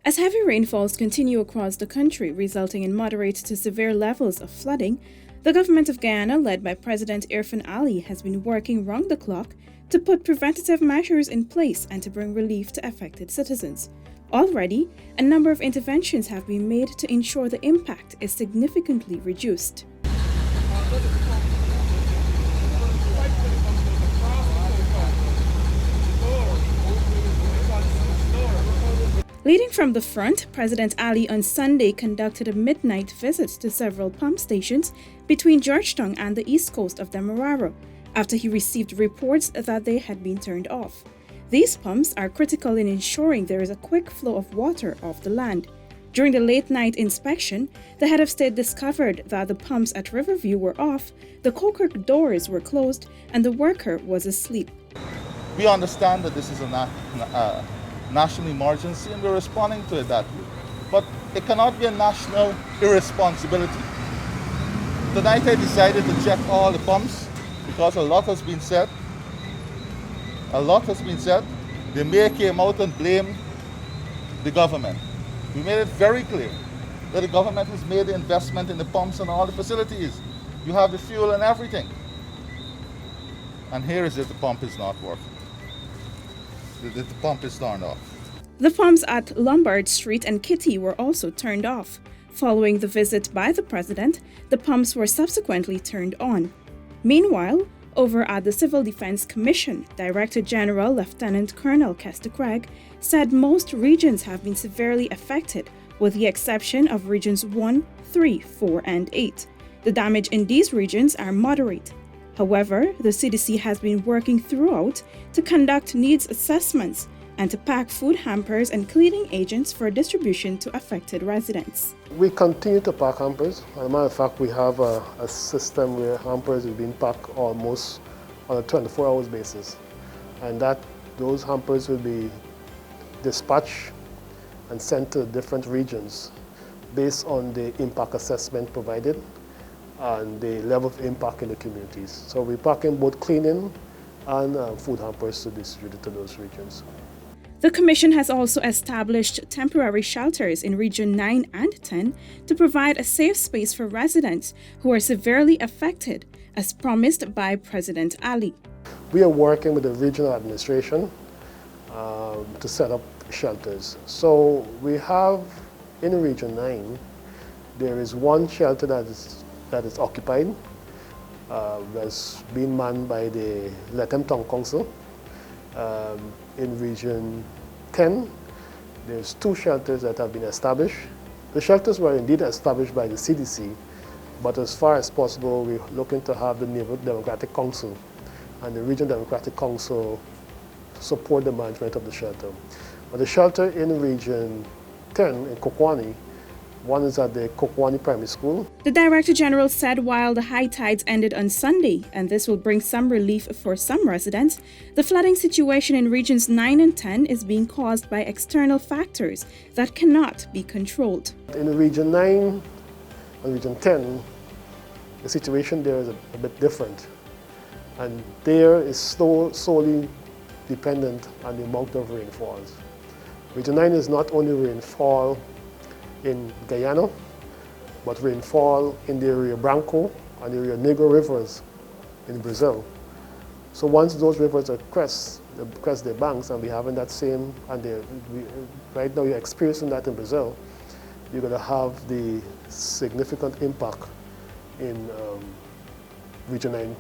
As heavy rainfalls continue across the country, resulting in moderate to severe levels of flooding, the government of Guyana, led by President Irfaan Ali, has been working round the clock to put preventative measures in place and to bring relief to affected citizens. Already, a number of interventions have been made to ensure the impact is significantly reduced. Leading from the front, President Ali on Sunday conducted a midnight visit to several pump stations between Georgetown and the east coast of Demerara after he received reports that they had been turned off. These pumps are critical in ensuring there is a quick flow of water off the land. During the late-night inspection, the head of state discovered that the pumps at Riverview were off, the coker doors were closed, and the worker was asleep. We understand that this is a national emergency and we're responding to it that way. But it cannot be a national irresponsibility. Tonight I decided to check all the pumps because a lot has been said. They may came out and blame the government. We made it very clear that the government has made the investment in the pumps and all the facilities. You have the fuel and everything. And here is it, the pump is not working. The pump is turned off. The pumps at Lombard Street and Kitty were also turned off. Following the visit by the president, the pumps were subsequently turned on. Meanwhile, over at the Civil Defense Commission, Director General Lieutenant Colonel KESTER said most regions have been severely affected, with the exception of regions 1, 3, 4, and 8. The damage in these regions are moderate. However, the CDC has been working throughout to conduct needs assessments and to pack food hampers and cleaning agents for distribution to affected residents. We continue to pack hampers. As a matter of fact, we have a system where hampers are being packed almost on a 24-hour basis. And those hampers will be dispatched and sent to different regions based on the impact assessment provided and the level of impact in the communities. So we're packing both cleaning and food hampers to distribute to those regions. The Commission has also established temporary shelters in Region 9 and 10 to provide a safe space for residents who are severely affected, as promised by President Ali. We are working with the regional administration to set up shelters. So we have in Region 9, there is one shelter that is occupied, that's being manned by the Lethem Town Council. In Region 10, there's 2 shelters that have been established. The shelters were indeed established by the CDC, but as far as possible, we're looking to have the Neighborhood Democratic Council and the Regional Democratic Council support the management of the shelter. But the shelter in Region 10 in Kokwani, one is at the Kokwani Primary School. The Director General said while the high tides ended on Sunday, and this will bring some relief for some residents, the flooding situation in Regions 9 and 10 is being caused by external factors that cannot be controlled. In Region 9 and Region 10, the situation there is a bit different. And there is solely dependent on the amount of rainfalls. Region 9 is not only rainfall in Guyana, but rainfall in the Rio Branco and the Rio Negro rivers in Brazil. So once those rivers are crest their banks, and we're having that same, and right now you're experiencing that in Brazil, you're going to have the significant impact in Region 9.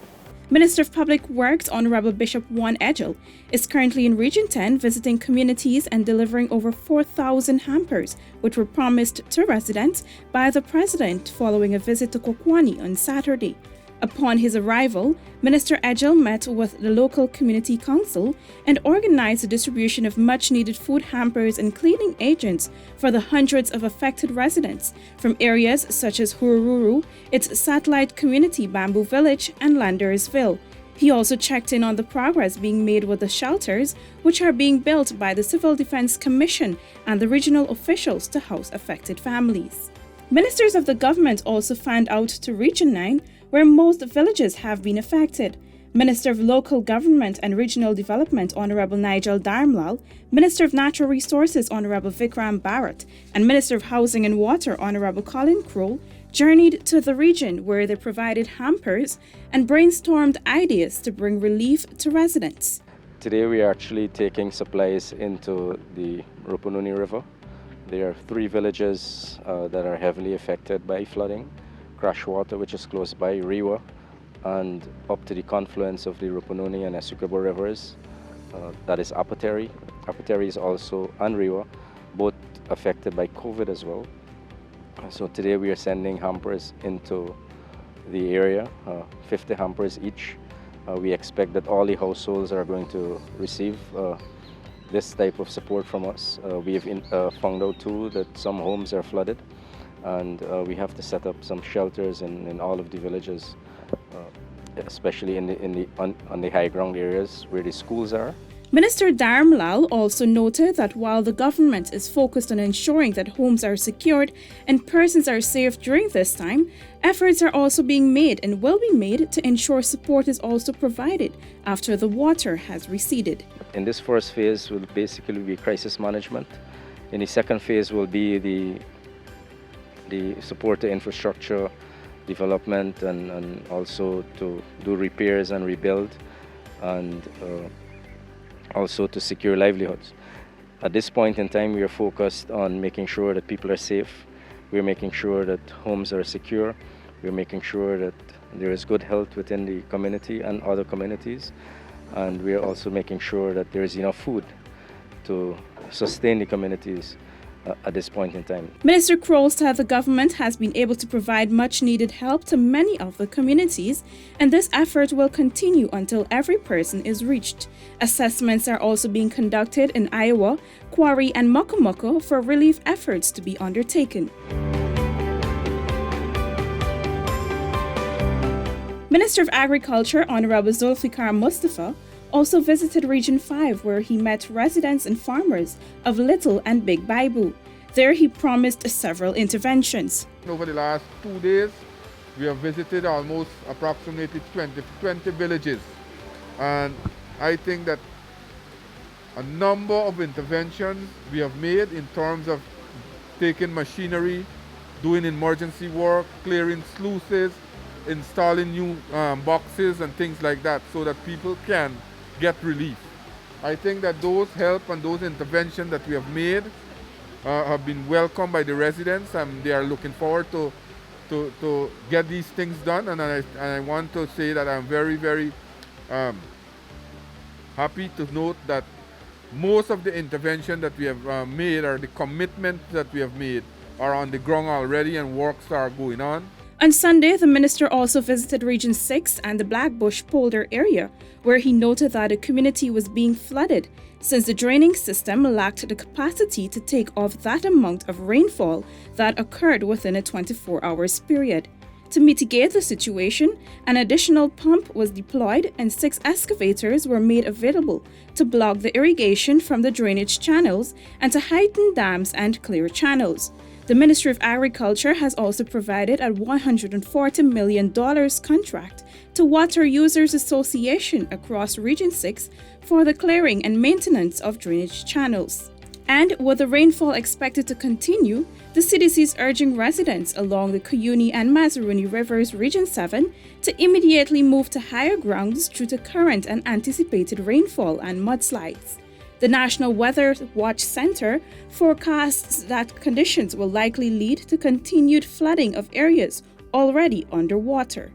Minister of Public Works Honorable Bishop Juan NIGEL is currently in Region 10 visiting communities and delivering over 4,000 hampers, which were promised to residents by the President following a visit to Kokwani on Saturday. Upon his arrival, Minister NIGEL met with the local community council and organized the distribution of much-needed food hampers and cleaning agents for the hundreds of affected residents from areas such as Hurururu, its satellite community Bamboo Village, and Landersville. He also checked in on the progress being made with the shelters, which are being built by the Civil Defense Commission and the regional officials to house affected families. Ministers of the government also fanned out to Region 9, where most villages have been affected. Minister of Local Government and Regional Development Honorable Nigel DHARAMLALL, Minister of Natural Resources Honorable Vikram Bharat, and Minister of Housing and Water Honorable Colin Crowell journeyed to the region where they provided hampers and brainstormed ideas to bring relief to residents. Today we are actually taking supplies into the Rupununi River. There are 3 villages that are heavily affected by flooding. Crashwater, which is close by, Rewa, and up to the confluence of the Rupununi and Essequibo rivers, that is Apateri. Apateri is also, and Rewa, both affected by COVID as well. So today we are sending hampers into the area, 50 hampers each. We expect that all the households are going to receive this type of support from us. We have found out too that some homes are flooded, and we have to set up some shelters in all of the villages, especially on the high ground areas where the schools are. Minister DHARAMLALL also noted that while the government is focused on ensuring that homes are secured and persons are safe during this time, efforts are also being made and will be made to ensure support is also provided after the water has receded. In this first phase will basically be crisis management. In the second phase will be the support to infrastructure development and also to do repairs and rebuild, and also to secure livelihoods. At this point in time, we are focused on making sure that people are safe. We're making sure that homes are secure. We're making sure that there is good health within the community and other communities. And we're also making sure that there is enough food to sustain the communities at this point in time. Minister Crowell said the government has been able to provide much needed help to many of the communities, and this effort will continue until every person is reached. Assessments are also being conducted in Iowa, Quarry, and Mokomoko for relief efforts to be undertaken. Minister of Agriculture Honorable ZULFIKAR MUSTAPHA also visited Region 5, where he met residents and farmers of Little and Big Baibu. There he promised several interventions. Over the last 2 days, we have visited almost approximately 20 villages. And I think that a number of interventions we have made in terms of taking machinery, doing emergency work, clearing sluices, installing new boxes and things like that so that people can get relief. I think that those help and those interventions that we have made have been welcomed by the residents, and they are looking forward to get these things done. And I want to say that I'm very, very happy to note that most of the intervention that we have made, or the commitment that we have made, are on the ground already, and works are going on. On Sunday, the minister also visited Region 6 and the Blackbush polder area, where he noted that the community was being flooded since the draining system lacked the capacity to take off that amount of rainfall that occurred within a 24 hours period. To mitigate the situation, an additional pump was deployed and 6 excavators were made available to block the irrigation from the drainage channels and to heighten dams and clear channels. The Ministry of Agriculture has also provided a $140 million contract to Water Users Association across Region 6 for the clearing and maintenance of drainage channels. And with the rainfall expected to continue, the CDC is urging residents along the Cuyuni and Mazaruni Rivers Region 7 to immediately move to higher grounds due to current and anticipated rainfall and mudslides. The National Weather Watch Center forecasts that conditions will likely lead to continued flooding of areas already underwater.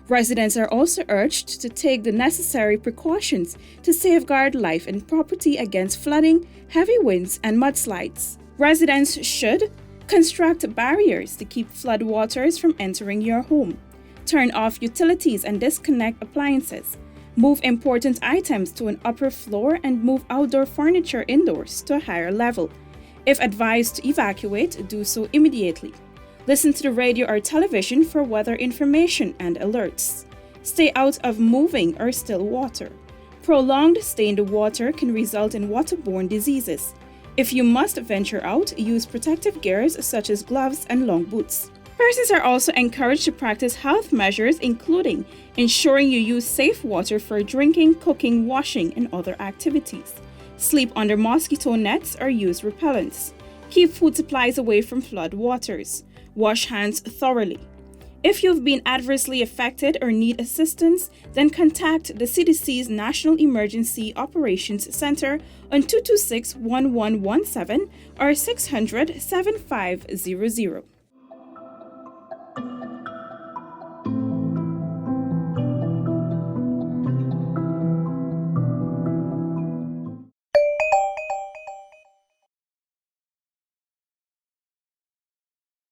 Residents are also urged to take the necessary precautions to safeguard life and property against flooding, heavy winds, and mudslides. Residents should construct barriers to keep floodwaters from entering your home, turn off utilities and disconnect appliances, move important items to an upper floor, and move outdoor furniture indoors to a higher level. If advised to evacuate, do so immediately. Listen to the radio or television for weather information and alerts. Stay out of moving or still water. Prolonged stay in the water can result in waterborne diseases. If you must venture out, use protective gears such as gloves and long boots. Persons are also encouraged to practice health measures, including ensuring you use safe water for drinking, cooking, washing, and other activities. Sleep under mosquito nets or use repellents. Keep food supplies away from flood waters. Wash hands thoroughly. If you've been adversely affected or need assistance, then contact the CDC's National Emergency Operations Center on 226-1117 or 600-7500.